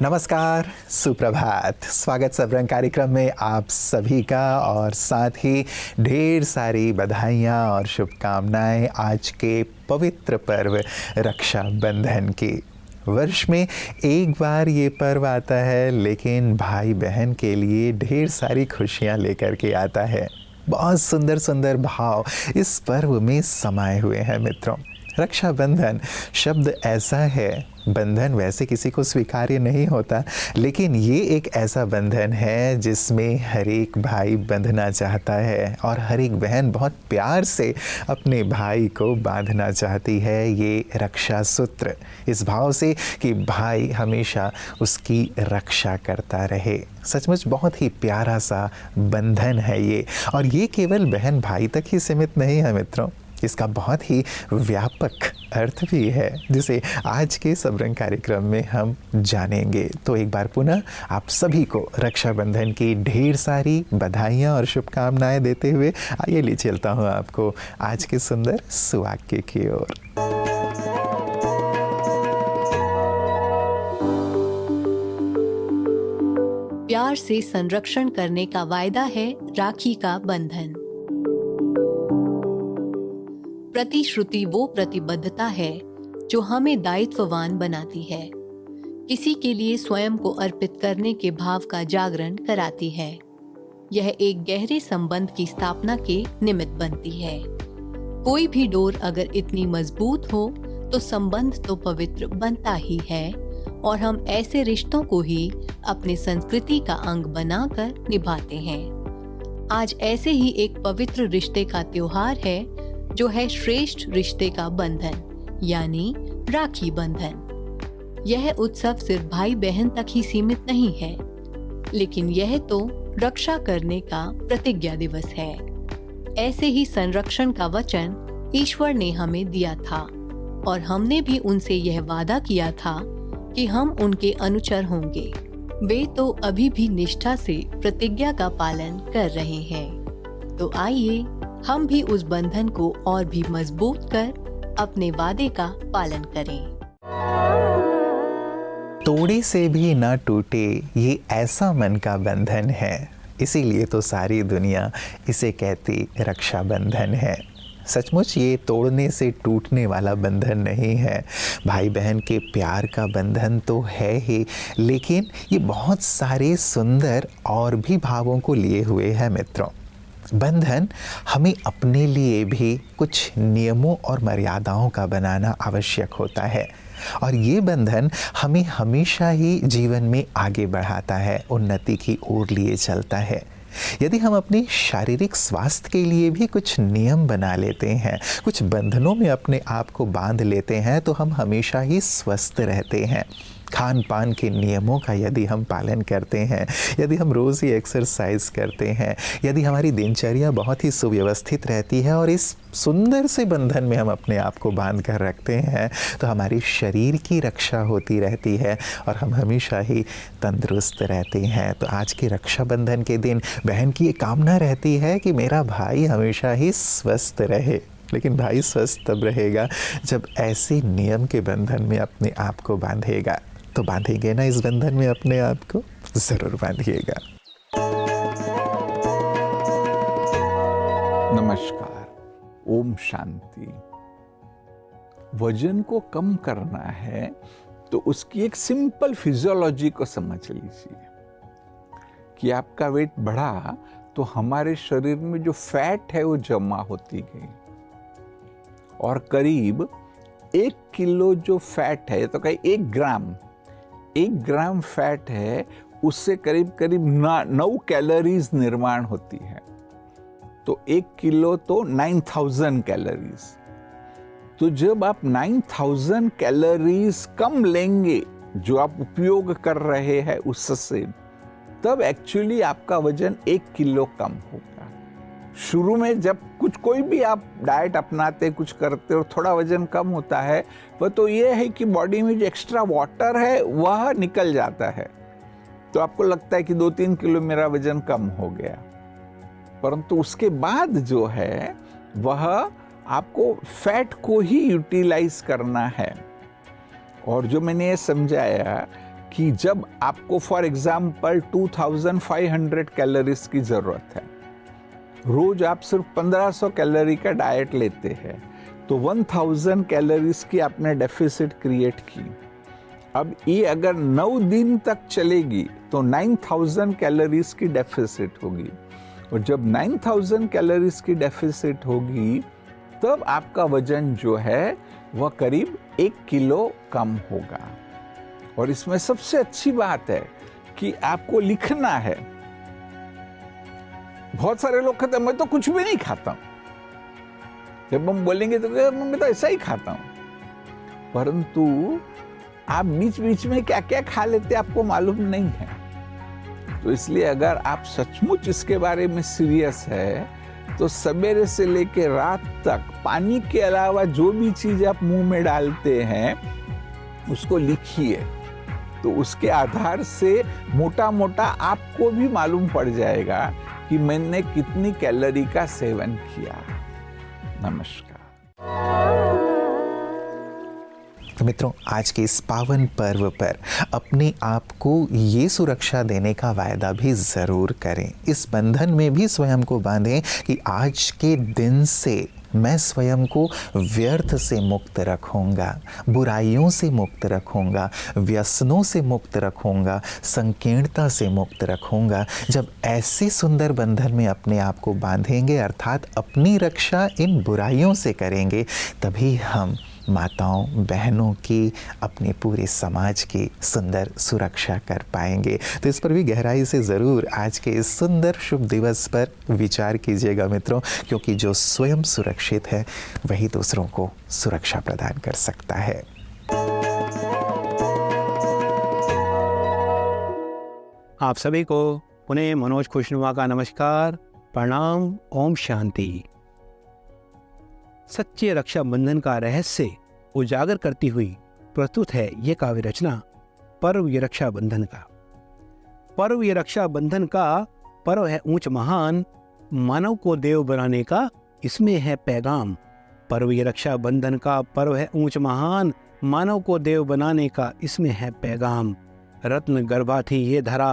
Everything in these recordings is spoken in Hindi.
नमस्कार, सुप्रभात। स्वागत सबरंग कार्यक्रम में आप सभी का और साथ ही ढेर सारी बधाइयाँ और शुभकामनाएं आज के पवित्र पर्व रक्षाबंधन की। वर्ष में एक बार ये पर्व आता है, लेकिन भाई बहन के लिए ढेर सारी खुशियाँ लेकर के आता है। बहुत सुंदर सुंदर भाव इस पर्व में समाये हुए हैं मित्रों। रक्षाबंधन शब्द ऐसा है, बंधन वैसे किसी को स्वीकार्य नहीं होता, लेकिन ये एक ऐसा बंधन है जिसमें हर एक भाई बंधना चाहता है और हर एक बहन बहुत प्यार से अपने भाई को बांधना चाहती है। ये रक्षा सूत्र, इस भाव से कि भाई हमेशा उसकी रक्षा करता रहे। सचमुच बहुत ही प्यारा सा बंधन है ये, और ये केवल बहन भाई तक ही सीमित नहीं है मित्रों। इसका बहुत ही व्यापक अर्थ भी है, जिसे आज के सबरंग कार्यक्रम में हम जानेंगे। तो एक बार पुनः आप सभी को रक्षाबंधन की ढेर सारी बधाइयाँ और शुभकामनाएं देते हुए आइए ले चलता हूँ आपको आज के सुंदर सुवाक्य की ओर। प्यार से संरक्षण करने का वायदा है राखी का बंधन। प्रतिश्रुति वो प्रतिबद्धता है जो हमें दायित्ववान बनाती है, किसी के लिए स्वयं को अर्पित करने के भाव का जागरण कराती है। यह एक गहरे संबंध की स्थापना के निमित्त बनती है। कोई भी डोर अगर इतनी मजबूत हो तो संबंध तो पवित्र बनता ही है, और हम ऐसे रिश्तों को ही अपने संस्कृति का अंग बनाकर निभाते हैं। आज ऐसे ही एक पवित्र रिश्ते का त्योहार है जो है श्रेष्ठ रिश्ते का बंधन, यानी राखी बंधन। यह उत्सव सिर्फ भाई बहन तक ही सीमित नहीं है, लेकिन यह तो रक्षा करने का प्रतिज्ञा दिवस है। ऐसे ही संरक्षण का वचन ईश्वर ने हमें दिया था, और हमने भी उनसे यह वादा किया था कि हम उनके अनुचर होंगे। वे तो अभी भी निष्ठा से प्रतिज्ञा का पालन कर रहे हैं। तो आइए हम भी उस बंधन को और भी मजबूत कर अपने वादे का पालन करें। तोड़े से भी न टूटे, ये ऐसा मन का बंधन है, इसीलिए तो सारी दुनिया इसे कहती रक्षाबंधन है। सचमुच ये तोड़ने से टूटने वाला बंधन नहीं है। भाई बहन के प्यार का बंधन तो है ही, लेकिन ये बहुत सारे सुंदर और भी भावों को लिए हुए है मित्रों। बंधन हमें अपने लिए भी कुछ नियमों और मर्यादाओं का बनाना आवश्यक होता है, और ये बंधन हमें हमेशा ही जीवन में आगे बढ़ाता है, उन्नति की ओर लिए चलता है। यदि हम अपने शारीरिक स्वास्थ्य के लिए भी कुछ नियम बना लेते हैं, कुछ बंधनों में अपने आप को बांध लेते हैं, तो हम हमेशा ही स्वस्थ रहते हैं। खान पान के नियमों का यदि हम पालन करते हैं, यदि हम रोज़ ही एक्सरसाइज करते हैं, यदि हमारी दिनचर्या बहुत ही सुव्यवस्थित रहती है और इस सुंदर से बंधन में हम अपने आप को बांध कर रखते हैं, तो हमारे शरीर की रक्षा होती रहती है और हम हमेशा ही तंदुरुस्त रहते हैं। तो आज के रक्षाबंधन के दिन बहन की ये कामना रहती है कि मेरा भाई हमेशा ही स्वस्थ रहे। लेकिन भाई स्वस्थ तब रहेगा जब ऐसे नियम के बंधन में अपने आप को बांधेगा। तो बांधेंगे ना इस बंधन में अपने आप को? जरूर बांधिएगा। नमस्कार, ओम शांति। वजन को कम करना है तो उसकी एक सिंपल फिजियोलॉजी को समझ लीजिए कि आपका वेट बढ़ा तो हमारे शरीर में जो फैट है वो जमा होती गई, और करीब 1 किलो जो फैट है, तो कहीं 1 ग्राम फैट है, उससे करीब करीब 9 कैलोरीज निर्माण होती है। तो 1 किलो तो 9000 कैलोरीज। तो जब आप 9000 कैलोरीज कम लेंगे जो आप उपयोग कर रहे हैं उससे, तब एक्चुअली आपका वजन 1 किलो कम होगा। शुरू में जब कोई भी आप डाइट अपनाते, कुछ करते और थोड़ा वजन कम होता है, वह तो ये है कि बॉडी में जो एक्स्ट्रा वाटर है वह निकल जाता है, तो आपको लगता है कि 2-3 किलो मेरा वजन कम हो गया। परंतु उसके बाद जो है वह आपको फैट को ही यूटिलाइज करना है। और जो मैंने ये समझाया कि जब आपको फॉर एग्जाम्पल 2500 कैलोरीज की ज़रूरत है, रोज आप सिर्फ 1500 कैलोरी का डाइट लेते हैं, तो 1000 कैलोरीज की आपने डेफिसिट क्रिएट की। अब ये अगर 9 दिन तक चलेगी तो 9000 कैलोरीज की डेफिसिट होगी, और जब 9000 कैलोरीज की डेफिसिट होगी तब आपका वजन जो है वह करीब 1 किलो कम होगा। और इसमें सबसे अच्छी बात है कि आपको लिखना है। बहुत सारे लोग कहते हैं मैं तो कुछ भी नहीं खाता हूं। जब हम बोलेंगे तो मैं तो ऐसा ही खाता हूं, परंतु आप बीच बीच में क्या क्या खा लेते आपको मालूम नहीं है। तो इसलिए अगर आप सचमुच इसके बारे में सीरियस है तो सवेरे से लेकर रात तक पानी के अलावा जो भी चीज आप मुंह में डालते हैं उसको लिखिए, तो उसके आधार से मोटा मोटा आपको भी मालूम पड़ जाएगा कि मैंने कितनी कैलोरी का सेवन किया। नमस्कार। तो मित्रों, आज के इस पावन पर्व पर अपने आप को ये सुरक्षा देने का वायदा भी ज़रूर करें। इस बंधन में भी स्वयं को बांधें कि आज के दिन से मैं स्वयं को व्यर्थ से मुक्त रखूंगा, बुराइयों से मुक्त रखूंगा, व्यसनों से मुक्त रखूंगा, संकीर्णता से मुक्त रखूंगा। जब ऐसे सुंदर बंधन में अपने आप को बांधेंगे, अर्थात अपनी रक्षा इन बुराइयों से करेंगे, तभी हम माताओं बहनों की, अपने पूरे समाज की सुंदर सुरक्षा कर पाएंगे। तो इस पर भी गहराई से ज़रूर आज के इस सुंदर शुभ दिवस पर विचार कीजिएगा मित्रों, क्योंकि जो स्वयं सुरक्षित है वही दूसरों को सुरक्षा प्रदान कर सकता है। आप सभी को पुनः मनोज खुशनुमा का नमस्कार, प्रणाम, ओम शांति। सच्चे रक्षा बंधन का रहस्य उजागर करती हुई प्रस्तुत है ये काव्य रचना पर्व ये रक्षा बंधन का। पर्व ये रक्षा बंधन का पर्व है ऊंच महान, मानव को देव बनाने का इसमें है पैगाम। पर्व ये रक्षा बंधन का पर्व है ऊंच महान, मानव को देव बनाने का इसमें है पैगाम। रत्न गर्भा थी ये धरा,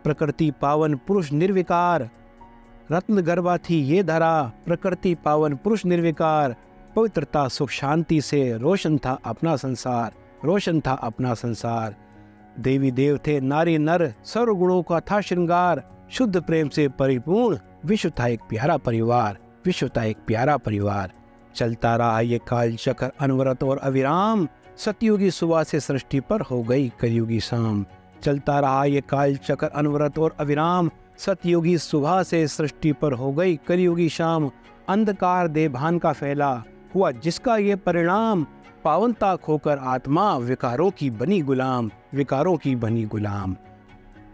प्रकृति पावन पुरुष निर्विकार। रत्न गर्भा थी ये धरा, प्रकृति पावन पुरुष निर्विकार। पवित्रता सुख शांति से रोशन था अपना संसार, रोशन था अपना संसार। देवी देव थे नारी नर, सर्व गुणों का था श्रृंगार। शुद्ध प्रेम से परिपूर्ण विश्व था एक प्यारा परिवार, विश्व था एक प्यारा परिवार। चलता रहा ये काल चक्र अनवरत और अविराम, सतयुगी सुबह से सृष्टि पर हो गई कलयुगी शाम। चलता रहा ये काल चक्र अनवरत और अविराम, सतयुगी सुबह से सृष्टि पर हो गई कलयुगी शाम। अंधकार देभान का फैला हुआ जिसका ये परिणाम, पावनता खोकर आत्मा विकारों की बनी गुलाम, विकारों की बनी गुलाम।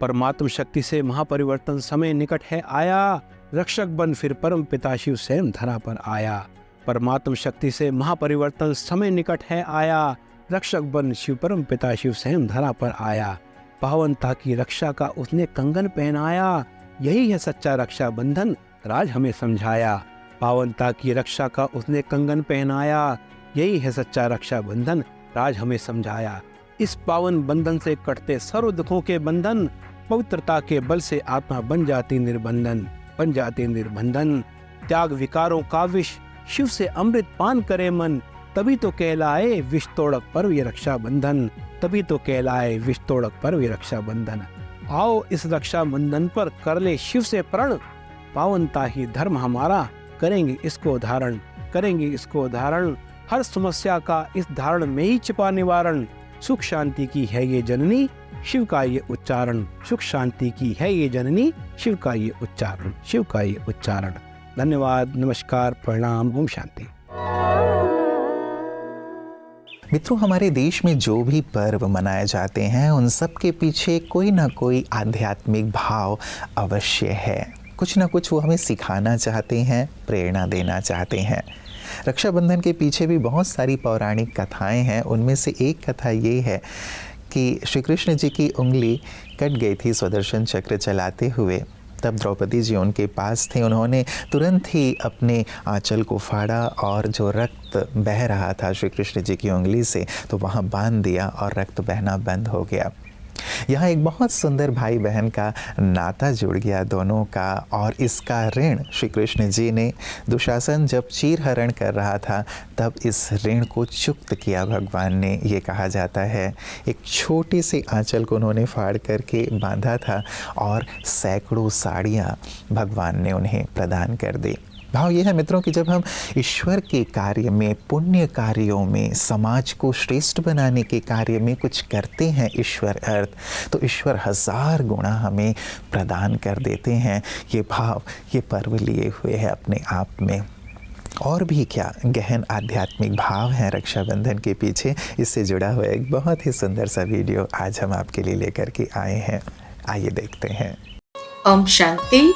परमात्म शक्ति से महापरिवर्तन समय निकट है आया, रक्षक बन फिर परम पिता शिव स्वयं धरा पर आया। परमात्म शक्ति से महापरिवर्तन समय निकट है आया, रक्षक बन शिव परम पिता शिव स्वयं धरा पर आया। पावनता की रक्षा का उसने कंगन पहनाया, यही है सच्चा रक्षा बंधन राज हमें समझाया। पावनता की रक्षा का उसने कंगन पहनाया, यही है सच्चा रक्षा बंधन राज हमें समझाया। इस पावन बंधन से कटते सर्व दुखों के बंधन, पवित्रता के बल से आत्मा बन जाती निर्बंधन, बन जाती निर्बंधन। त्याग विकारों का विष, शिव से अमृत पान करे मन, तभी तो कहलाए विष तोड़क पर्व ये रक्षा बंधन, तभी तो कहलाए विष तोड़क पर्व ये रक्षा बंधन। आओ इस रक्षा बंधन पर कर ले शिव से प्रण, पावनता ही धर्म हमारा करेंगे इसको धारण, करेंगे इसको धारण। हर समस्या का इस धारण में ही छिपा निवारण। सुख शांति की है ये जननी, शिव का ये उच्चारण। सुख शांति की है ये जननी, शिव का ये उच्चारण, शिव का ये उच्चारण। धन्यवाद, नमस्कार, प्रणाम, ओम शांति। मित्रों, हमारे देश में जो भी पर्व मनाए जाते हैं उन सब के पीछे कोई ना कोई आध्यात्मिक भाव अवश्य है। कुछ ना कुछ वो हमें सिखाना चाहते हैं, प्रेरणा देना चाहते हैं। रक्षाबंधन के पीछे भी बहुत सारी पौराणिक कथाएं हैं। उनमें से एक कथा ये है कि श्री कृष्ण जी की उंगली कट गई थी सुदर्शन चक्र चलाते हुए। तब द्रौपदी जी उनके पास थे, उन्होंने तुरंत ही अपने आंचल को फाड़ा और जो रक्त बह रहा था श्री कृष्ण जी की उंगली से तो वहाँ बांध दिया और रक्त बहना बंद हो गया। यहाँ एक बहुत सुंदर भाई बहन का नाता जुड़ गया दोनों का, और इसका ऋण श्री कृष्ण जी ने दुशासन जब चीरहरण कर रहा था तब इस ऋण को चुक्त किया भगवान ने। ये कहा जाता है एक छोटे से आंचल को उन्होंने फाड़ करके बांधा था और सैकड़ों साड़ियाँ भगवान ने उन्हें प्रदान कर दी। भाव ये है मित्रों कि जब हम ईश्वर के कार्य में, पुण्य कार्यों में, समाज को श्रेष्ठ बनाने के कार्य में कुछ करते हैं ईश्वर अर्थ, तो ईश्वर 1000 गुणा हमें प्रदान कर देते हैं। ये भाव, ये पर्व लिए हुए हैं अपने आप में। और भी क्या गहन आध्यात्मिक भाव हैं रक्षाबंधन के पीछे, इससे जुड़ा हुआ एक बहुत ही सुंदर सा वीडियो आज हम आपके लिए लेकर के आए हैं। आइए देखते हैं। ओम शांति।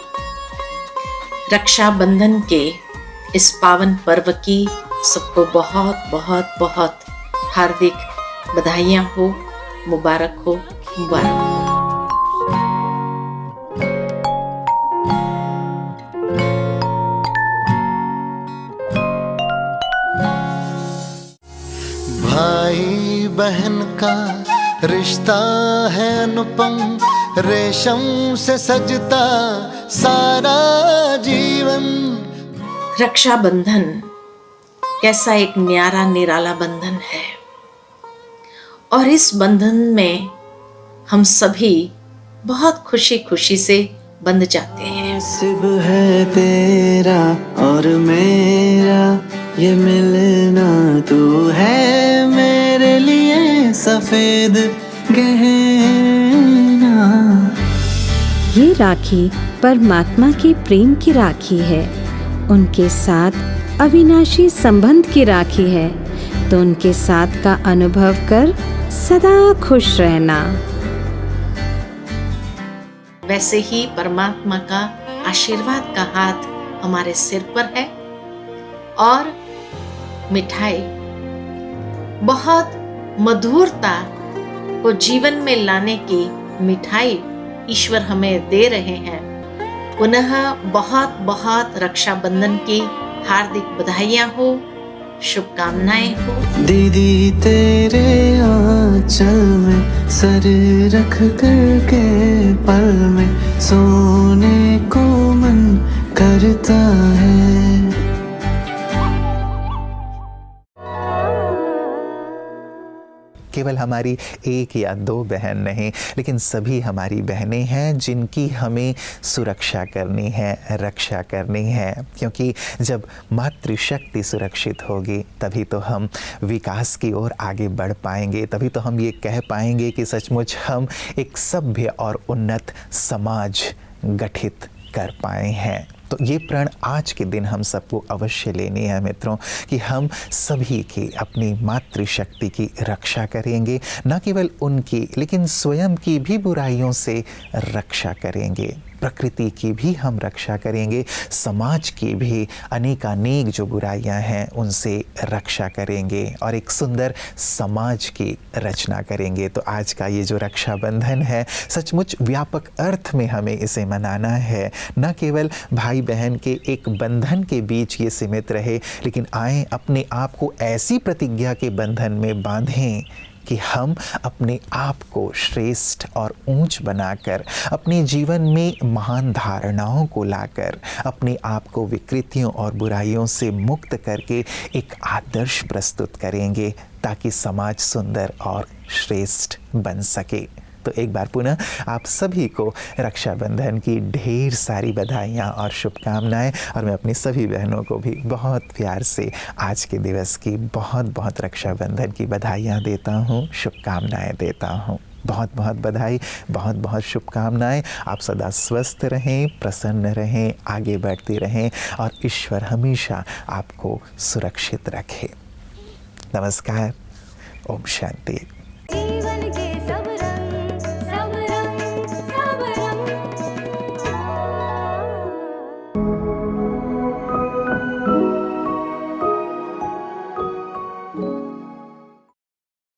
रक्षाबंधन के इस पावन पर्व की सबको बहुत बहुत बहुत हार्दिक बधाइयाँ हो, मुबारक हो, मुबारक हो। भाई बहन का रिश्ता है अनुपम, रेशम से सजता सारा जीवन। रक्षाबंधन कैसा एक न्यारा निराला बंधन है, और इस बंधन में हम सभी बहुत खुशी खुशी से बंध जाते हैं। नसीब है तेरा और मेरा, ये मिलना तू है मेरे लिए सफेद गहना। ये राखी परमात्मा के प्रेम की राखी है, उनके साथ अविनाशी संबंध की राखी है, तो उनके साथ का अनुभव कर सदा खुश रहना। वैसे ही परमात्मा का आशीर्वाद का हाथ हमारे सिर पर है, और मिठाई बहुत मधुरता को जीवन में लाने की मिठाई ईश्वर हमें दे रहे हैं। पुनः बहुत बहुत रक्षाबंधन की हार्दिक बधाइयाँ हो, शुभकामनाएं हो। दीदी तेरे आंचल में सर रख कर के पल में सोने को मन करता है। केवल हमारी एक या दो बहन नहीं, लेकिन सभी हमारी बहनें हैं जिनकी हमें सुरक्षा करनी है, रक्षा करनी है। क्योंकि जब मातृशक्ति सुरक्षित होगी तभी तो हम विकास की ओर आगे बढ़ पाएंगे, तभी तो हम ये कह पाएंगे कि सचमुच हम एक सभ्य और उन्नत समाज गठित कर पाए हैं। तो ये प्रण आज के दिन हम सबको अवश्य लेनी है मित्रों, कि हम सभी की अपनी मातृशक्ति की रक्षा करेंगे, न केवल उनकी लेकिन स्वयं की भी बुराइयों से रक्षा करेंगे, प्रकृति की भी हम रक्षा करेंगे, समाज की भी अनेकानेक जो बुराइयां हैं उनसे रक्षा करेंगे और एक सुंदर समाज की रचना करेंगे। तो आज का ये जो रक्षाबंधन है सचमुच व्यापक अर्थ में हमें इसे मनाना है, न केवल भाई बहन के एक बंधन के बीच ये सीमित रहे, लेकिन आए अपने आप को ऐसी प्रतिज्ञा के बंधन में बांधें कि हम अपने आप को श्रेष्ठ और ऊंच बनाकर, अपने जीवन में महान धारणाओं को लाकर, अपने आप को विकृतियों और बुराइयों से मुक्त करके एक आदर्श प्रस्तुत करेंगे, ताकि समाज सुंदर और श्रेष्ठ बन सके। तो एक बार पुनः आप सभी को रक्षाबंधन की ढेर सारी बधाइयाँ और शुभकामनाएं, और मैं अपनी सभी बहनों को भी बहुत प्यार से आज के दिवस की बहुत बहुत रक्षाबंधन की बधाइयाँ देता हूँ, शुभकामनाएं देता हूँ। बहुत बहुत बधाई, बहुत बहुत शुभकामनाएं। आप सदा स्वस्थ रहें, प्रसन्न रहें, आगे बढ़ते रहें और ईश्वर हमेशा आपको सुरक्षित रखे। नमस्कार, ओम शांति।